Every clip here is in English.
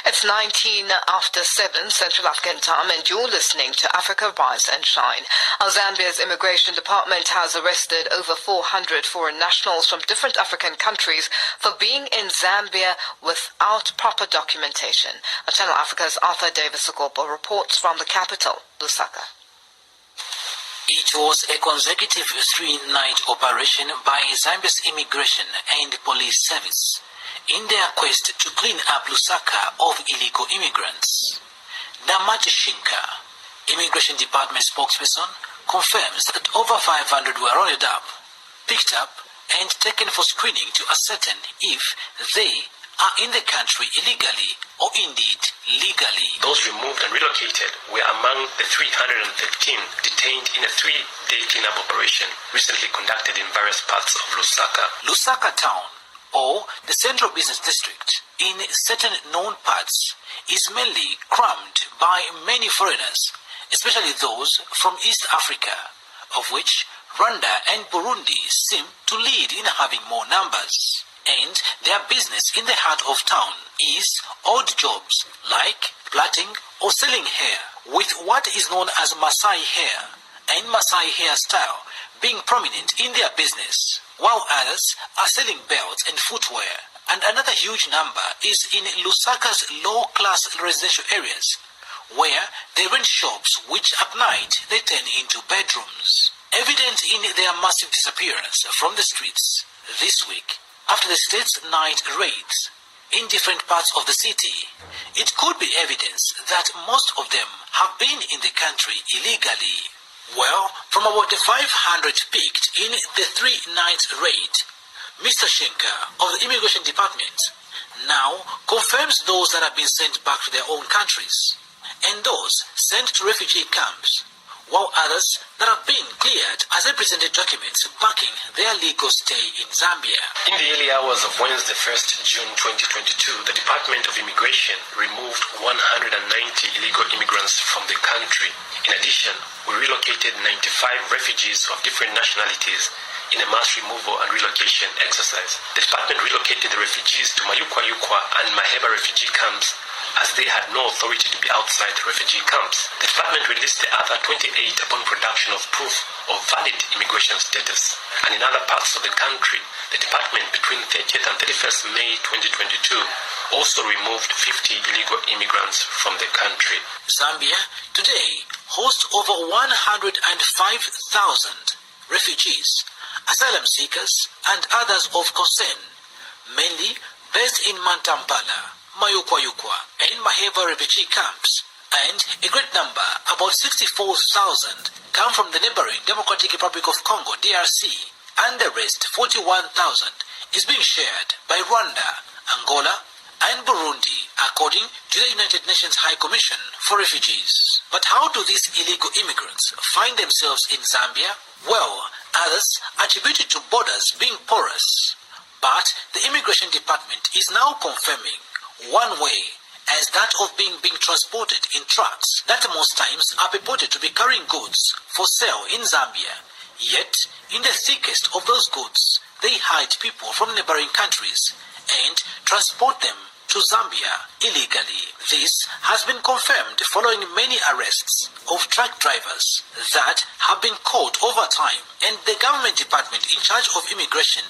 It's 19 after 7 Central African time, and you're listening to Africa Rise and Shine. Zambia's immigration department has arrested over 400 foreign nationals from different African countries for being in Zambia without proper documentation. Channel Africa's Arthur Davis Agobo reports from the capital, Lusaka. It was a consecutive 3-night operation by Zambia's Immigration and Police Service in their quest to clean up Lusaka of illegal immigrants. Damati Shinka, Immigration Department spokesperson, confirms that over 500 were rounded up, picked up, and taken for screening to ascertain if they are in the country illegally or indeed legally. Those removed and relocated were among the 313 detained in a 3-day cleanup operation recently conducted in various parts of Lusaka. Lusaka town, or the Central Business District, in certain known parts, is mainly crammed by many foreigners, especially those from East Africa, of which Rwanda and Burundi seem to lead in having more numbers. And their business in the heart of town is odd jobs like plaiting or selling hair, with what is known as Maasai hair and Maasai hairstyle being prominent in their business, while others are selling belts and footwear. And another huge number is in Lusaka's low-class residential areas, where they rent shops which at night they turn into bedrooms. Evident in their massive disappearance from the streets this week, after the state's night raids in different parts of the city, it could be evidence that most of them have been in the country illegally. Well, from about the 500 picked in the 3-night raid, Mr. Shenka of the Immigration Department now confirms those that have been sent back to their own countries and those sent to refugee camps, while others that have been cleared as they presented documents backing their legal stay in Zambia. In the early hours of Wednesday, 1st June 2022, the Department of Immigration removed 190 illegal immigrants from the country. In addition, we relocated 95 refugees of different nationalities in a mass removal and relocation exercise. The department relocated the refugees to Mayukwa and Maheba refugee camps as they had no authority to be outside the refugee camps. The department released the other 28 upon production of proof of valid immigration status. And in other parts of the country, the department between 30th and 31st May 2022 also removed 50 illegal immigrants from the country. Zambia today hosts over 105,000 refugees, asylum seekers, and others of concern, mainly based in Mantampala, Mayukwa and Maheba refugee camps, and a great number, about 64,000, come from the neighboring Democratic Republic of Congo, DRC, and the rest, 41,000, is being shared by Rwanda, Angola, and Burundi, according to the United Nations High Commission for Refugees. But how do these illegal immigrants find themselves in Zambia? Well, others attribute it to borders being porous. But the Immigration Department is now confirming one way as that of being transported in trucks that most times are purported to be carrying goods for sale in Zambia. Yet, in the thickest of those goods, they hide people from neighboring countries and transport them to Zambia illegally. This has been confirmed following many arrests of truck drivers that have been caught over time, and the government department in charge of immigration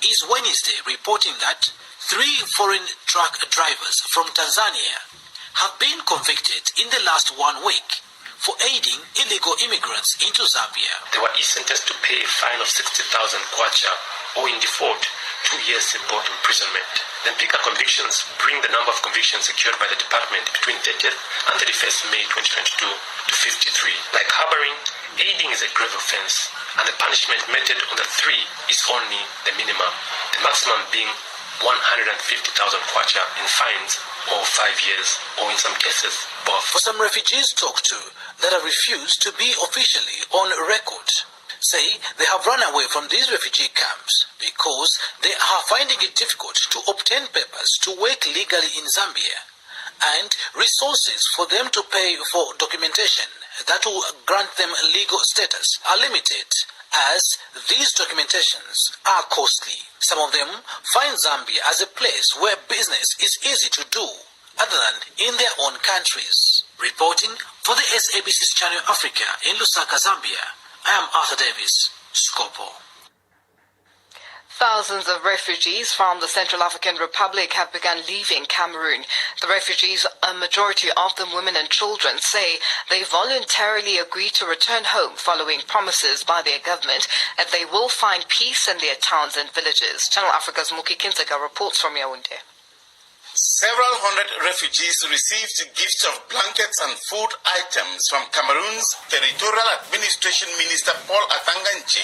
is Wednesday reporting that 3 foreign truck drivers from Tanzania have been convicted in the last 1 week for aiding illegal immigrants into Zambia. They were each sentenced to pay a fine of 60,000 kwacha, or in default, 2 years in board imprisonment. The bigger convictions bring the number of convictions secured by the department between 30th and 31st May 2022 to 53. Like harboring, aiding is a grave offense, and the punishment meted on the 3 is only the minimum, the maximum being 150,000 kwacha in fines or 5 years, or in some cases, both. For some refugees talked to that have refused to be officially on record, say they have run away from these refugee camps because they are finding it difficult to obtain papers to work legally in Zambia, and resources for them to pay for documentation that will grant them legal status are limited, as these documentations are costly. Some of them find Zambia as a place where business is easy to do, other than in their own countries. Reporting for the SABC's Channel Africa in Lusaka, Zambia, I am Arthur Davis, Scopo. Thousands of refugees from the Central African Republic have begun leaving Cameroon. The refugees, a majority of them women and children, say they voluntarily agreed to return home following promises by their government that they will find peace in their towns and villages. Channel Africa's Muki Kinzeka reports from Yaoundé. Several hundred refugees received gifts of blankets and food items from Cameroon's Territorial Administration Minister Paul Atanganche